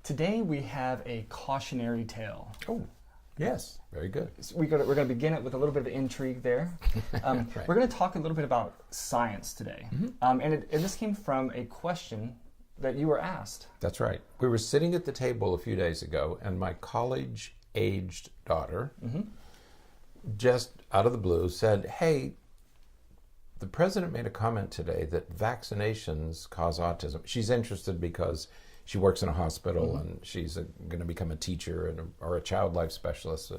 Today we have a cautionary tale. Oh, yes, very good. So we're going to begin it with a little bit of intrigue there. Right. We're going to talk a little bit about science today. And this came from a question that you were asked. That's right. We were sitting at the table a few days ago, and my college-aged daughter, just out of the blue, said, "Hey, the president made a comment today that vaccinations cause autism." She's interested because she works in a hospital and she's going to become a teacher or a child life specialist.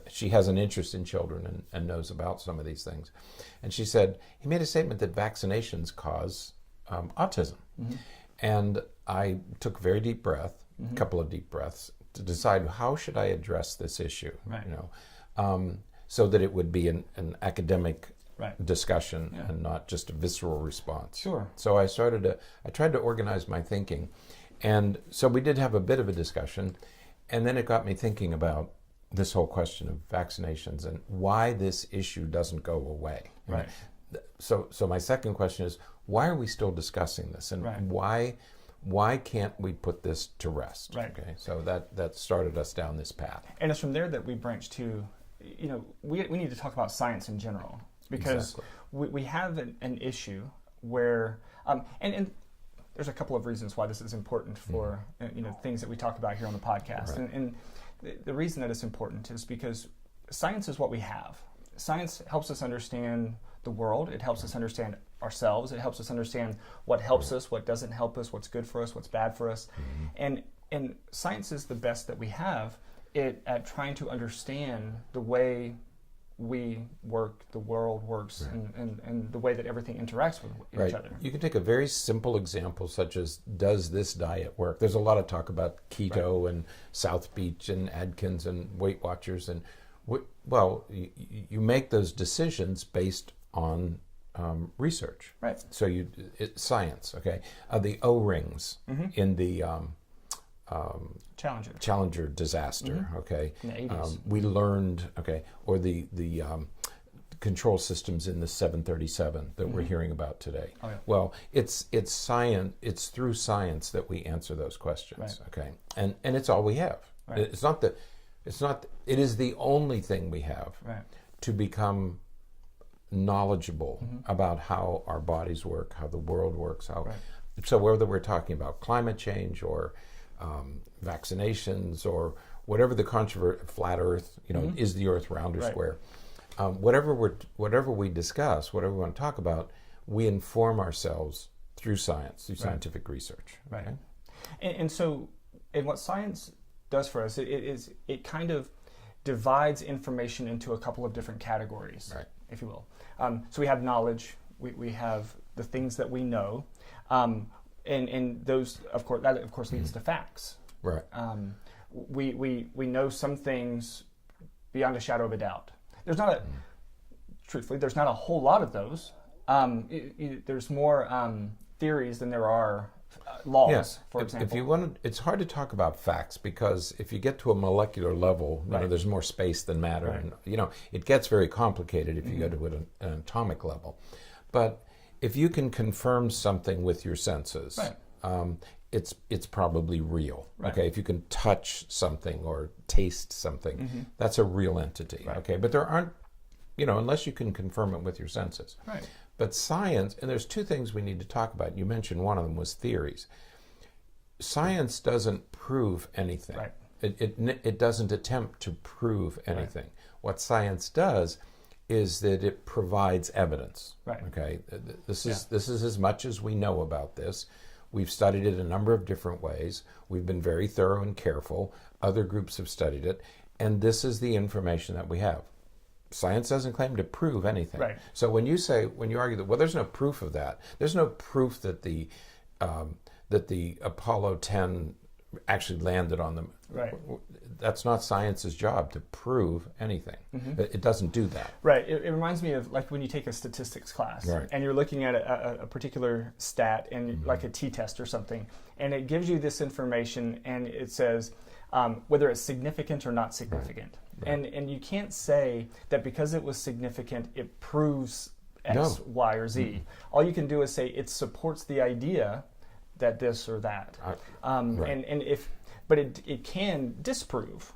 She has an interest in children and knows about some of these things. And she said, he made a statement that vaccinations cause autism. And I took a very deep breath, a couple of deep breaths, to decide how should I address this issue, so that it would be an academic discussion and not just a visceral response. Sure. So I tried to organize my thinking. And so we did have a bit of a discussion, and then it got me thinking about this whole question of vaccinations and why this issue doesn't go away. Right. So my second question is, why are we still discussing this, and why can't we put this to rest? Right. Okay. So that started us down this path. And it's from there that we branched to, we need to talk about science in general, because we have an issue where, and there's a couple of reasons why this is important for things that we talk about here on the podcast. Right. And the reason that it's important is because science is what we have. Science helps us understand the world. It helps us understand ourselves. It helps us understand what helps us, what doesn't help us, what's good for us, what's bad for us. And science is the best that we have at trying to understand the way we work, the world works, and the way that everything interacts with each other. You can take a very simple example such as, does this diet work? There's a lot of talk about keto and South Beach and Atkins and Weight Watchers. And you make those decisions based on research. Right. So it's science, okay? The O-rings in the Challenger disaster, okay? In the 80s. We learned, or the control systems in the 737 that we're hearing about today. Oh, yeah. Well, it's science. It's through science that we answer those questions, okay? And it's all we have. Right. It is the only thing we have to become knowledgeable about how our bodies work, how the world works. So whether we're talking about climate change or vaccinations or whatever the controversy, flat Earth, is the Earth round or square? Whatever we discuss, whatever we want to talk about, we inform ourselves through science, through scientific research. Right. And so, what science does for us, it kind of divides information into a couple of different categories, if you will. So we have knowledge, we have the things that we know, and those, of course, leads to facts. Right. We know some things beyond a shadow of a doubt. Truthfully, there's not a whole lot of those. There's more theories than there are laws, for example. It's hard to talk about facts because if you get to a molecular level, there's more space than matter, and it gets very complicated if you go to an atomic level. But if you can confirm something with your senses, it's probably real. Okay, if you can touch something or taste something, that's a real entity. Okay, but there aren't, unless you can confirm it with your senses. Right. But science, and there's two things we need to talk about. You mentioned one of them was theories. Science doesn't prove anything. Right. It doesn't attempt to prove anything. What science does is that it provides evidence. Right. Okay. This is as much as we know about this. We've studied it a number of different ways. We've been very thorough and careful. Other groups have studied it, and this is the information that we have. Science doesn't claim to prove anything. Right. So when you argue that, well, there's no proof of that. There's no proof that the Apollo 10 actually landed on them. Right. That's not science's job to prove anything. It doesn't do that. Right. It reminds me of like when you take a statistics class and you're looking at a particular stat and like a t-test or something, and it gives you this information and it says whether it's significant or not significant. Right. And you can't say that because it was significant, it proves X, Y, or Z. All you can do is say it supports the idea that this or that. And if but it can disprove.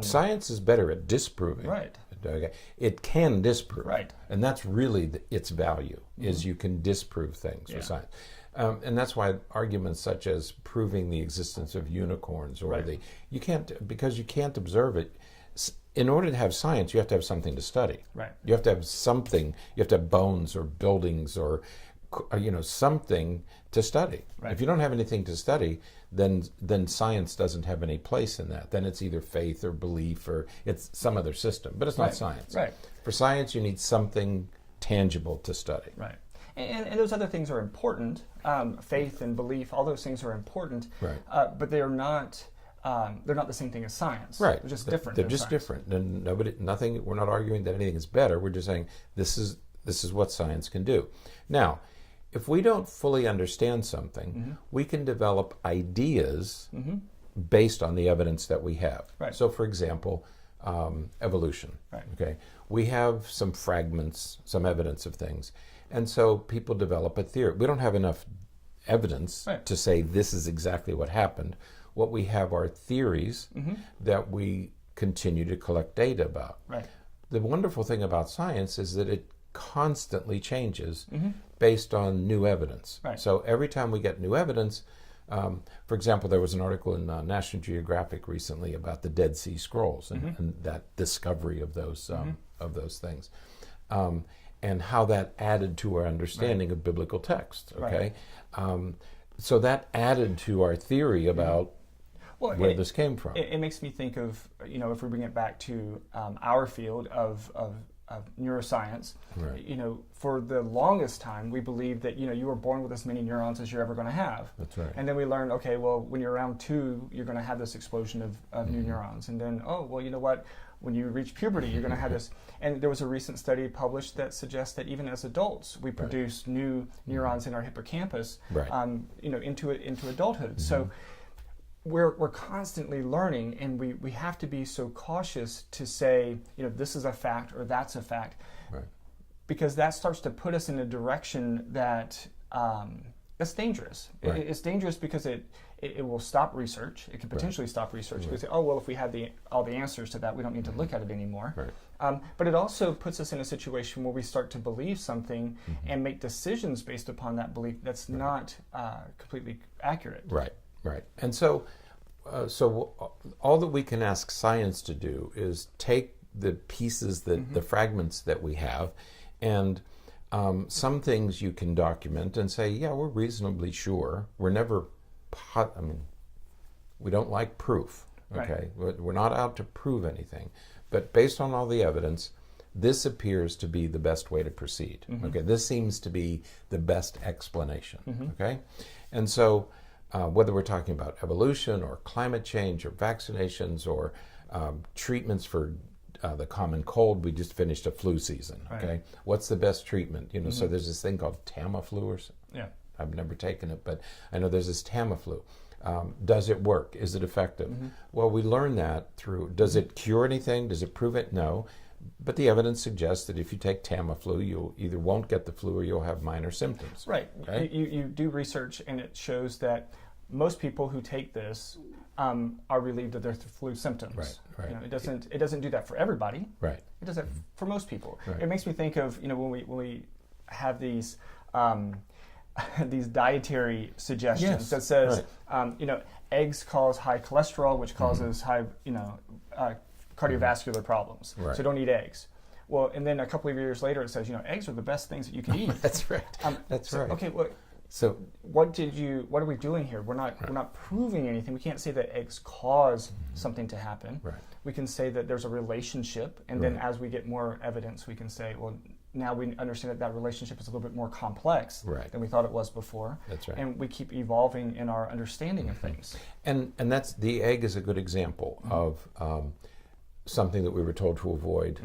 Science is better at disproving. Right. Okay. It can disprove. Right. And that's really its value, is you can disprove things with science. And that's why arguments such as proving the existence of unicorns or you can't, because you can't observe it. In order to have science, you have to have something to study. Right. You have to have something. You have to have bones or buildings or something to study. Right. If you don't have anything to study, then science doesn't have any place in that. Then it's either faith or belief or it's some other system. But it's not science. Right. For science, you need something tangible to study. Right. And those other things are important. Faith and belief, all those things are important. Right. But they are not. They're not the same thing as science. Right. They're just different. They're just different. And nothing. We're not arguing that anything is better. We're just saying this is what science can do. Now, if we don't fully understand something, we can develop ideas based on the evidence that we have. Right. So, for example, evolution. Right. Okay. We have some fragments, some evidence of things, and so people develop a theory. We don't have enough evidence to say this is exactly what happened. What we have are theories that we continue to collect data about. Right. The wonderful thing about science is that it constantly changes based on new evidence. Right. So every time we get new evidence, for example, there was an article in National Geographic recently about the Dead Sea Scrolls and that discovery of those things, and how that added to our understanding of biblical text. Okay, so that added to our theory about where this came from. It makes me think of, if we bring it back to our field of neuroscience, for the longest time we believed that you were born with as many neurons as you're ever going to have. That's right. And then we learned, okay, well, when you're around 2, you're going to have this explosion of new neurons. And then, oh, well, you know what? When you reach puberty, you're going to have this. And there was a recent study published that suggests that even as adults, we produce new neurons in our hippocampus, into adulthood. So we're constantly learning, and we have to be so cautious to say, this is a fact or that's a fact, because that starts to put us in a direction that that's dangerous. It's dangerous because it will stop research. It can potentially stop research. We say, oh, well, if we have all the answers to that, we don't need to look at it anymore. But it also puts us in a situation where we start to believe something and make decisions based upon that belief that's not completely accurate. Right. And so all that we can ask science to do is take the pieces, the fragments that we have, and some things you can document and say, yeah, we're reasonably sure. We're never, we don't like proof, okay? We're not out to prove anything. But based on all the evidence, this appears to be the best way to proceed, okay? This seems to be the best explanation, okay? And so whether we're talking about evolution or climate change or vaccinations or treatments for the common cold, we just finished a flu season, okay? What's the best treatment? So there's this thing called Tamiflu or something. I've never taken it, but I know there's this Tamiflu. Does it work? Is it effective? Well, we learn that through, does it cure anything? Does it prove it? No. But the evidence suggests that if you take Tamiflu, you'll either won't get the flu or you'll have minor symptoms. Right. Okay? You do research, and it shows that most people who take this are relieved of their flu symptoms. Right. It doesn't do that for everybody. Right. It does that for most people. Right. It makes me think of when we have these these dietary suggestions that says eggs cause high cholesterol, which causes high cardiovascular problems. Right. So don't eat eggs. Well, and then a couple of years later it says eggs are the best things that you can eat. That's right. That's right. Okay. Well, so what are we doing here? We're not proving anything. We can't say that eggs cause something to happen. Right. We can say that there's a relationship, and then as we get more evidence, we can say, well, now we understand that relationship is a little bit more complex than we thought it was before. That's right. And we keep evolving in our understanding of things. And that's, the egg is a good example of something that we were told to avoid,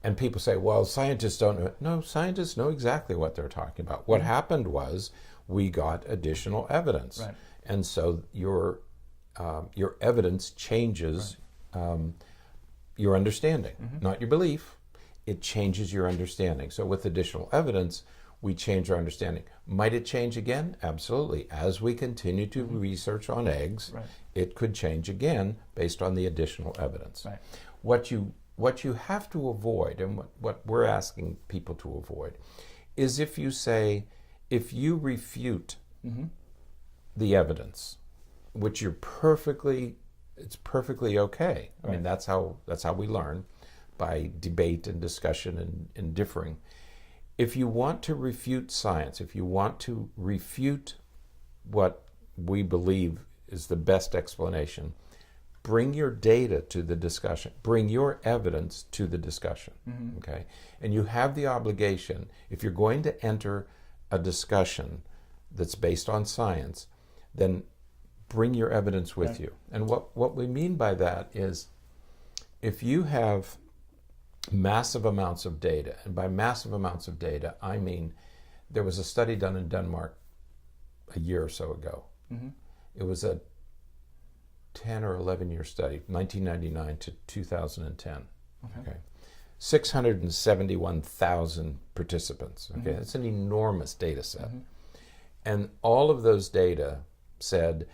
and people say, well, scientists don't know. No, scientists know exactly what they're talking about. What happened was we got additional evidence. Right. And so your evidence changes your understanding, not your belief. It changes your understanding. So with additional evidence, we change our understanding. Might it change again? Absolutely. As we continue to research on eggs, it could change again based on the additional evidence. Right. What you have to avoid, and what we're asking people to avoid, is if you refute the evidence, which it's perfectly okay. I mean, that's how we learn, by debate and discussion and differing. If you want to refute science, if you want to refute what we believe is the best explanation, bring your data to the discussion. Bring your evidence to the discussion, okay? And you have the obligation, if you're going to enter a discussion that's based on science, then bring your evidence with you. And what we mean by that is, if you have massive amounts of data, and by massive amounts of data, I mean, there was a study done in Denmark a year or so ago. It was a 10 or 11 year study, 1999 to 2010. Okay. 671,000 participants. Okay, that's an enormous data set. And all of those data said,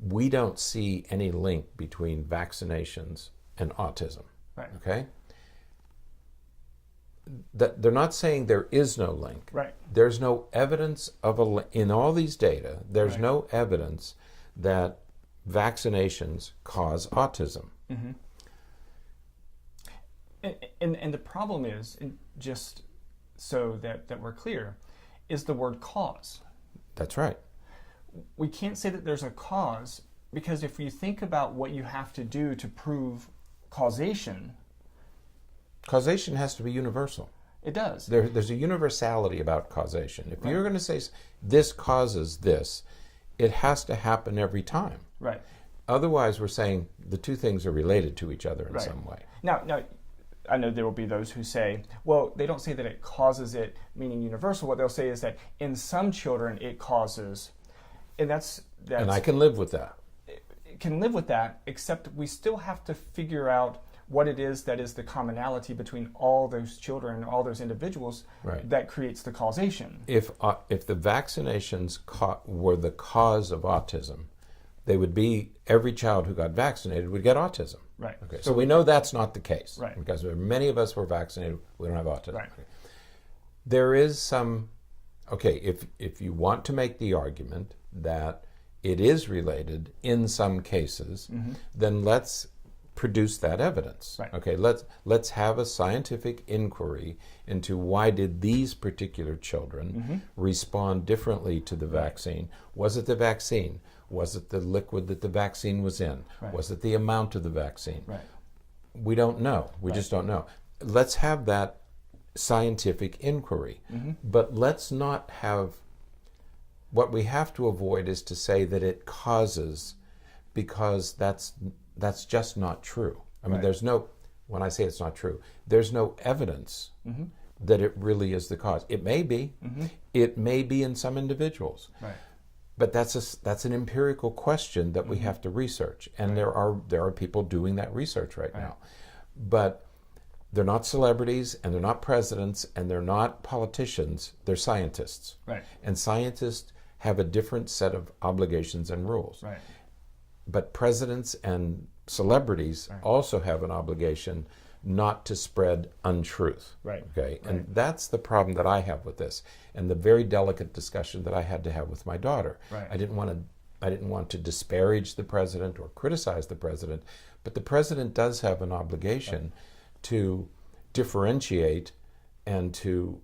we don't see any link between vaccinations and autism. Right. Okay? That they're not saying there is no link. Right. There's no evidence of a link. In all these data, there's no evidence that vaccinations cause autism. And the problem is, and just so that we're clear, is the word cause. That's right. We can't say that there's a cause, because if you think about what you have to do to prove causation, causation has to be universal. It does. There's a universality about causation. If you're going to say this causes this, it has to happen every time. Right. Otherwise, we're saying the two things are related to each other in some way. Now, I know there will be those who say, well, they don't say that it causes it, meaning universal. What they'll say is that in some children it causes, and that's and I can live with that. Can live with that, except we still have to figure out what it is that is the commonality between all those children, all those individuals, that creates the causation. If the vaccinations were the cause of autism, they would be, every child who got vaccinated would get autism. Right. Okay. So we know that's not the case. Right. Because many of us were vaccinated, we don't have autism. Right. Okay. There is some, if you want to make the argument that it is related in some cases, then let's produce that evidence. Right. Okay, let's have a scientific inquiry into why did these particular children respond differently to the vaccine. Was it the vaccine? Was it the liquid that the vaccine was in? Was it the amount of the vaccine? We don't know. We just don't know. Let's have that scientific inquiry. But let's not have, what we have to avoid is to say that it causes, because that's just not true. I mean, there's no, when I say it's not true, there's no evidence that it really is the cause. It may be. It may be in some individuals. But that's an empirical question that we have to research. And there are people doing that research right now. But they're not celebrities, and they're not presidents, and they're not politicians. They're scientists. And scientists have a different set of obligations and rules. But presidents and celebrities also have an obligation not to spread untruth. Okay, and that's the problem that I have with this, and the very delicate discussion that I had to have with my daughter. I didn't want to disparage the president or criticize the president, but the president does have an obligation to differentiate and to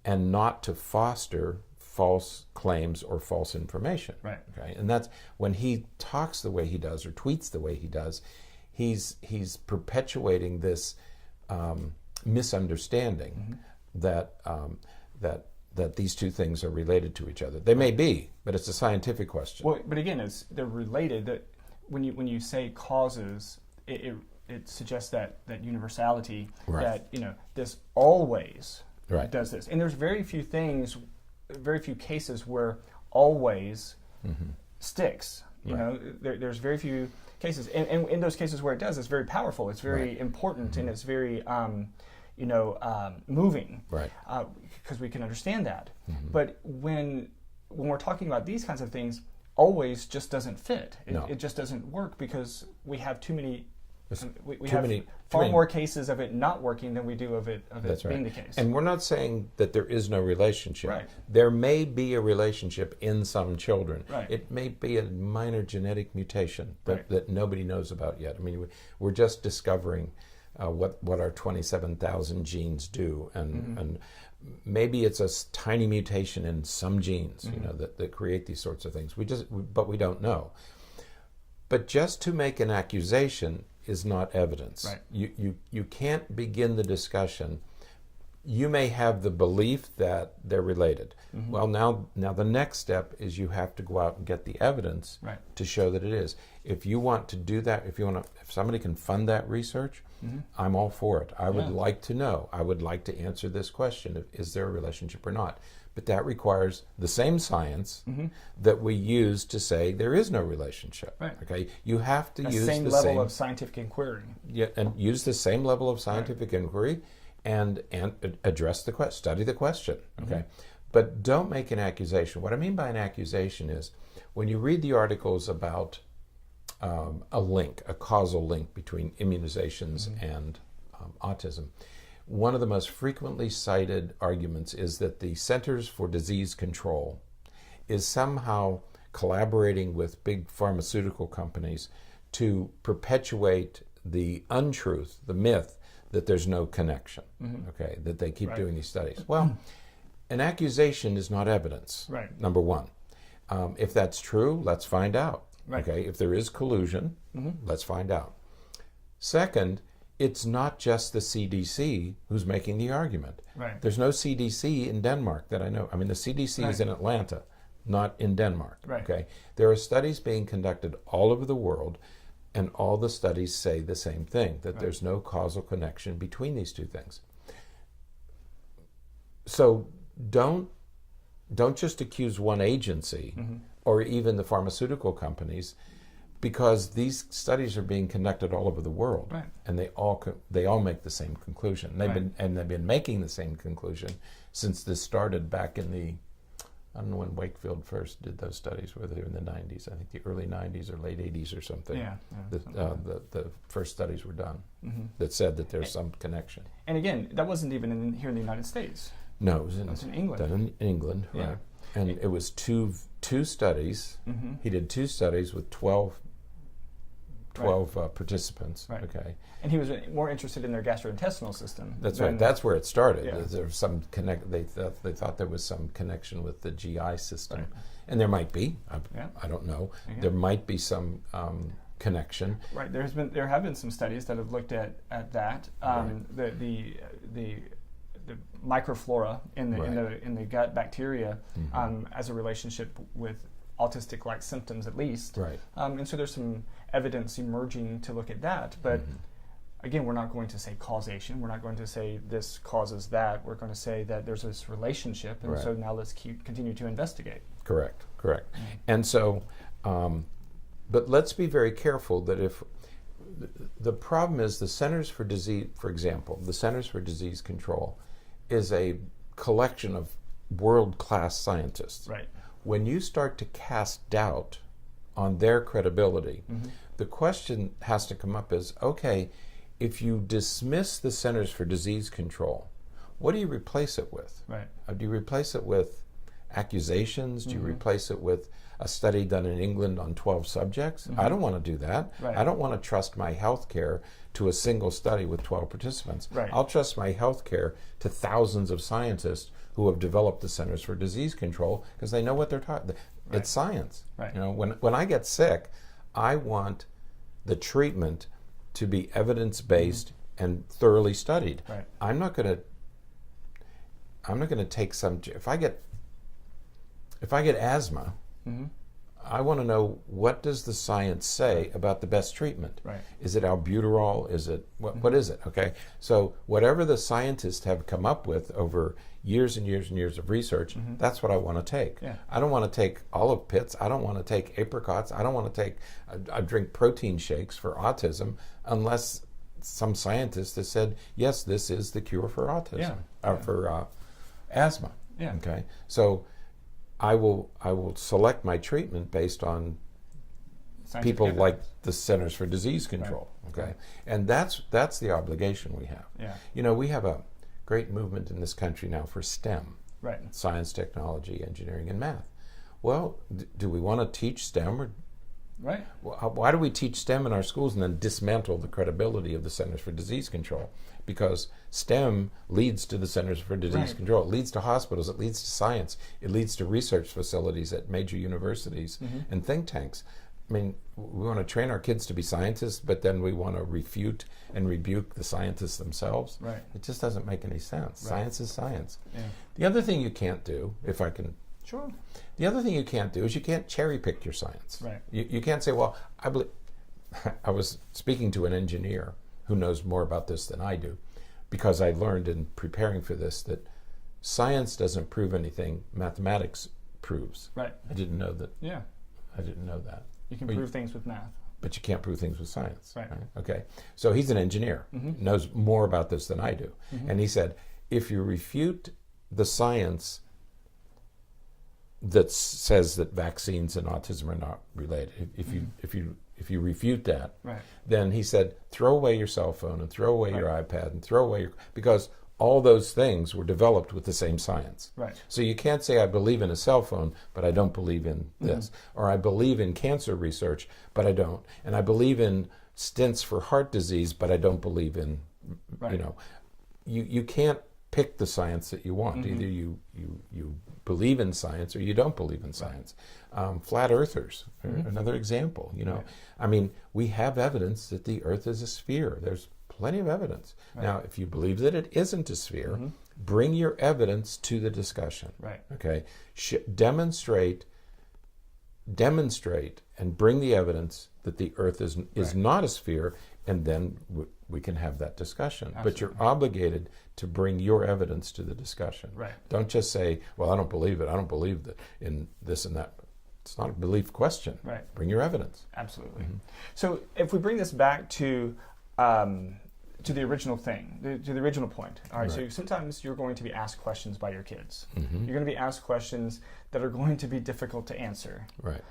and not to foster false claims or false information. Okay, and that's when he talks the way he does or tweets the way he does, he's perpetuating this misunderstanding that these two things are related to each other. They may be, but it's a scientific question. Well, but again, they're related. That when you say causes, it suggests that universality, that this always does this, and there's very few cases where always sticks. There's very few cases, and in those cases where it does, it's very powerful. It's very important, and it's very moving, Right. Because we can understand that. Mm-hmm. But when we're talking about these kinds of things, always just doesn't fit. It just doesn't work because we have too many. We have far more cases of it not working than we do of it being the case. And we're not saying that there is no relationship. Right. There may be a relationship in some children. Right. It may be a minor genetic mutation Right. that nobody knows about yet. I mean, we're just discovering what our 27,000 genes do, and maybe it's a tiny mutation in some genes, that create these sorts of things. But we don't know. But just to make an accusation is not evidence. Right. You can't begin the discussion. You may have the belief that they're related. Mm-hmm. Well, now the next step is you have to go out and get the evidence to show that it is. If you want to do that, if somebody can fund that research, I'm all for it. I would like to know. I would like to answer this question: is there a relationship or not? But that requires the same science that we use to say there is no relationship. Right. Okay, you have to use the same level of scientific inquiry. Yeah, and use the same level of scientific inquiry, and address the question, study the question. Okay, but don't make an accusation. What I mean by an accusation is when you read the articles about a causal link between immunizations and autism. One of the most frequently cited arguments is that the Centers for Disease Control is somehow collaborating with big pharmaceutical companies to perpetuate the untruth, the myth, that there's no connection, okay, that they keep doing these studies. Well, an accusation is not evidence, number one. If that's true, let's find out. Okay, if there is collusion, let's find out. Second, it's not just the CDC who's making the argument. Right. There's no CDC in Denmark that I know. I mean, the CDC is in Atlanta, not in Denmark. Right. Okay. There are studies being conducted all over the world, and all the studies say the same thing, that there's no causal connection between these two things. So don't just accuse one agency or even the pharmaceutical companies, because these studies are being conducted all over the world, and they all make the same conclusion. They've been making the same conclusion since this started back in the, I don't know when Wakefield first did those studies, whether they were in the 90s, I think the early 90s or late 80s or something. The first studies were done that said that there's some connection. And again, that wasn't even here in the United States. No, it was in England. Done in England, right? And it was two studies. He did 2 studies with 12 participants. Right. Okay, and he was more interested in their gastrointestinal system. That's right. That's where it started. There was some They thought there was some connection with the GI system, and there might be. I don't know. There might be some connection. Right. There have been some studies that have looked at that. The microflora in the gut bacteria as a relationship with autistic-like symptoms, at least. Right. And so there's some evidence emerging to look at that. But again, we're not going to say causation. We're not going to say this causes that. We're going to say that there's this relationship, and so now let's continue to investigate. Correct. And so, but let's be very careful that if the problem is the Centers for Disease, for example, the Centers for Disease Control is a collection of world-class scientists. Right. When you start to cast doubt on their credibility, the question has to come up is, okay, if you dismiss the Centers for Disease Control, what do you replace it with? Right. Do you replace it with accusations? Do you replace it with a study done in England on 12 subjects? I don't want to do that. Right. I don't want to trust my health care to a single study with 12 participants. Right. I'll trust my health care to thousands of scientists who have developed the Centers for Disease Control because they know what they're talking. It's science. Right. You know, when I get sick, I want the treatment to be evidence-based and thoroughly studied. Right. I'm not going to take some. If I get asthma, I want to know, what does the science say about the best treatment? Right. Is it albuterol? Is it what is it? Okay. So whatever the scientists have come up with over years and years and years of research, that's what I want to take. Yeah. I don't want to take olive pits. I don't want to take apricots. I don't want to take. I drink protein shakes for autism unless some scientist has said, yes, this is the cure for autism, for asthma. Yeah. Okay, so I will select my treatment based on Scientific people evidence. like the Centers for Disease Control. Right. Okay, and that's the obligation we have. Yeah. You know, we have a great movement in this country now for STEM, Right. science, technology, engineering, and math. Well, do we want to teach STEM, or Right. why do we teach STEM in our schools and then dismantle the credibility of the Centers for Disease Control? Because STEM leads to the Centers for Disease Control. It leads to hospitals. It leads to science. It leads to research facilities at major universities and think tanks. I mean, we want to train our kids to be scientists, but then we want to refute and rebuke the scientists themselves. Right. It just doesn't make any sense. Right. Science is science. Yeah. The other thing you can't do, if I can... Sure. The other thing you can't do is you can't cherry pick your science. Right. You can't say, well, I believe... I was speaking to an engineer who knows more about this than I do, because I learned in preparing for this that science doesn't prove anything, mathematics proves. Right. I didn't know that. Yeah. I didn't know that. You can Well, prove things with math. But you can't prove things with science. Right. Okay. So he's an engineer, knows more about this than I do. And he said, if you refute the science that says that vaccines and autism are not related, if you refute that, Right. then he said, throw away your cell phone and throw away your iPad and throw away because all those things were developed with the same science. Right. So you can't say I believe in a cell phone, but I don't believe in this. Or I believe in cancer research, but I don't. And I believe in stents for heart disease, but I don't believe in, Right. you know. You can't pick the science that you want. Either you believe in science or you don't believe in science. Flat earthers are another example. You know, Right. I mean, we have evidence that the Earth is a sphere. There's plenty of evidence. Right. Now, if you believe that it isn't a sphere, bring your evidence to the discussion. Right. Okay, demonstrate, and bring the evidence that the Earth is not a sphere, and then we can have that discussion. Absolutely. But you're obligated to bring your evidence to the discussion. Right. Don't just say, "Well, I don't believe it. I don't believe that in this and that." It's not a belief question. Right. Bring your evidence. Absolutely. So if we bring this back to the original thing, to the original point. All right. So Right. sometimes you're going to be asked questions by your kids. Mm-hmm. You're going to be asked questions that are going to be difficult to answer. Right.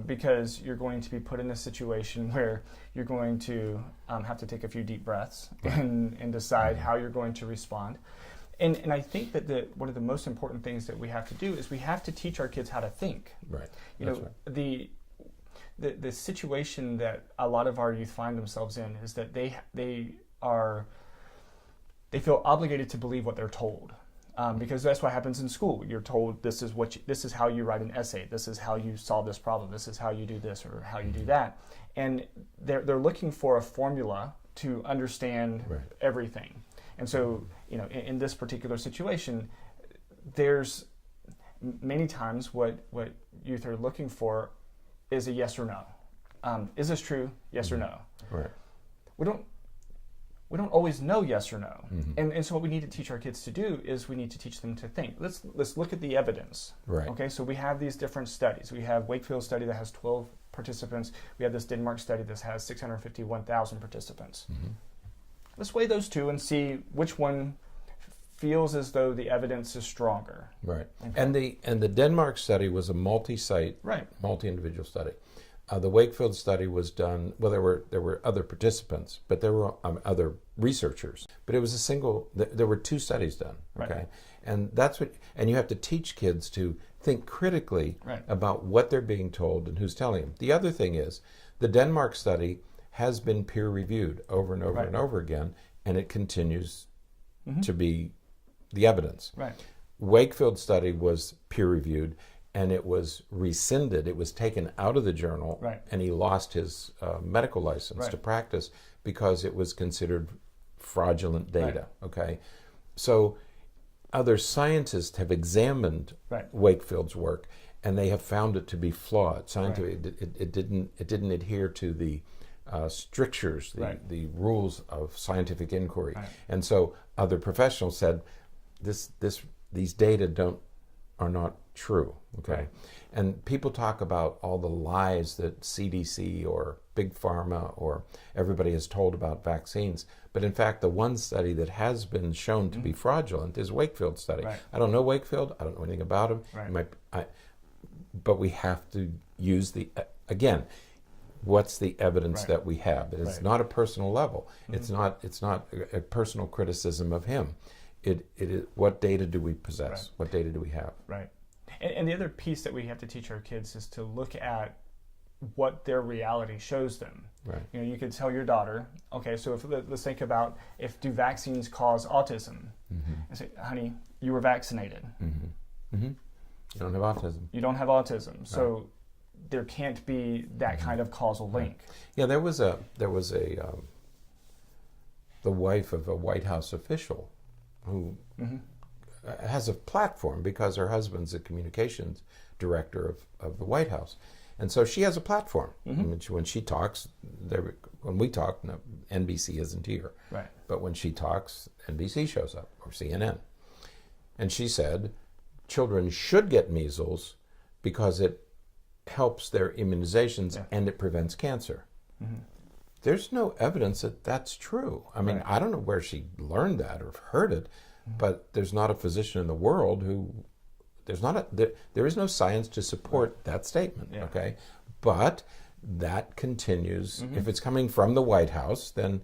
Because you're going to be put in a situation where you're going to have to take a few deep breaths and decide how you're going to respond. And I think that one of the most important things that we have to do is we have to teach our kids how to think. Right. You That's know, right. the situation that a lot of our youth find themselves in is that they feel obligated to believe what they're told. Because that's what happens in school. You're told this is how you write an essay. This is how you solve this problem. This is how you do this or how you do that. And they're looking for a formula to understand everything. And so, you know, in this particular situation, there's many times what youth are looking for is a yes or no. Is this true? Yes or no. Right. We don't always know yes or no. And so what we need to teach our kids to do is we need to teach them to think. Let's look at the evidence. Right. Okay, so we have these different studies. We have Wakefield study that has 12 participants. We have this Denmark study that has 651,000 participants. Let's weigh those two and see which one feels as though the evidence is stronger. Right. Okay. And the Denmark study was a multi-site, multi-individual study. The Wakefield study was done. Well, there were other participants, but there were other researchers. But it was a single. There were two studies done. Okay, Right. and that's what. And you have to teach kids to think critically Right. about what they're being told and who's telling them. The other thing is, the Denmark study has been peer reviewed over and over and over again, and it continues to be the evidence. Right. Wakefield study was peer reviewed, and it was rescinded. It was taken out of the journal, and he lost his medical license to practice because it was considered fraudulent data. Okay, so other scientists have examined Wakefield's work, and they have found it to be flawed. Scientific, it didn't adhere to the strictures, the rules of scientific inquiry, and so other professionals said these data are not true. Okay. Right. And people talk about all the lies that CDC or Big Pharma or everybody has told about vaccines. But in fact, the one study that has been shown to be fraudulent is Wakefield's study. Right. I don't know Wakefield. I don't know anything about him. Right. But we have to use again, what's the evidence Right. that we have? It's Right. not a personal level. It's not a personal criticism of him. It is, what data do we possess? Right. What data do we have? Right. And the other piece that we have to teach our kids is to look at what their reality shows them. Right. You know, you could tell your daughter, okay, so let's think about do vaccines cause autism? And say, honey, you were vaccinated. You don't have autism. You don't have autism. So there can't be that kind of causal link. Yeah, there was the wife of a White House official who has a platform because her husband's a communications director of the White House. And so she has a platform. I mean, when she talks, when we talk, no, NBC isn't here. Right. But when she talks, NBC shows up, or CNN. And she said, children should get measles because it helps their immunizations and it prevents cancer. There's no evidence that that's true. I mean, I don't know where she learned that or heard it, but there's not a physician in the world who there is no science to support that statement. Okay, but that continues. If it's coming from the White House, then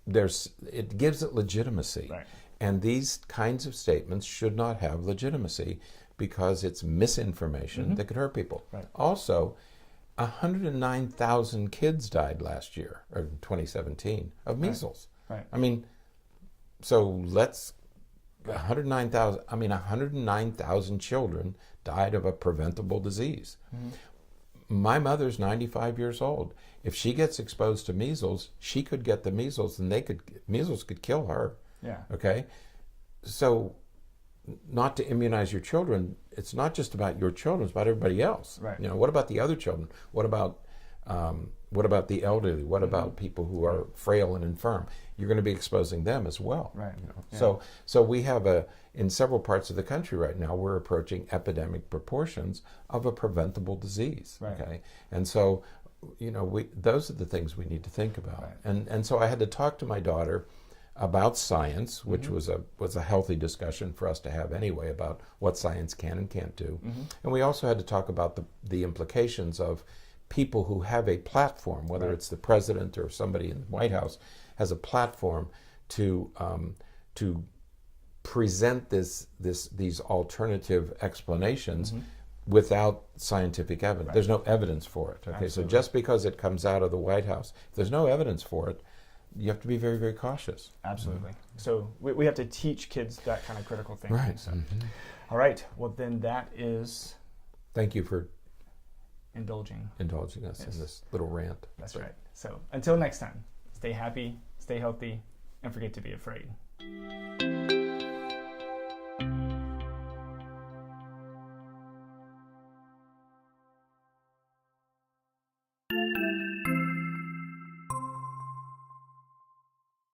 it gives it legitimacy. Right. And these kinds of statements should not have legitimacy because it's misinformation that could hurt people. Right. Also, 109,000 kids died last year, or 2017, of measles. Right. I mean, so 109,000 children died of a preventable disease. My mother's 95 years old. If she gets exposed to measles, she could get the measles, and measles could kill her. Yeah. Okay? So, not to immunize your children, it's not just about your children, it's about everybody else. Right. You know, what about the other children? What about the elderly? What about people who are frail and infirm? You're going to be exposing them as well. Right. You know? Yeah. So we have in several parts of the country right now, we're approaching epidemic proportions of a preventable disease. Right. Okay, and so, you know, those are the things we need to think about. Right. And so I had to talk to my daughter about science, which was a healthy discussion for us to have anyway about what science can and can't do. And we also had to talk about the implications of people who have a platform, whether it's the president or somebody in the White House has a platform to present these alternative explanations without scientific evidence. There's no evidence for it. Okay, Absolutely. so just because it comes out of the White House, if there's no evidence for it, you have to be very, very cautious. Absolutely. So we have to teach kids that kind of critical thinking. Right. So. All right. Well, then that is Thank you for indulging us in this little rant. That's right. So until next time, stay happy, stay healthy, and forget to be afraid.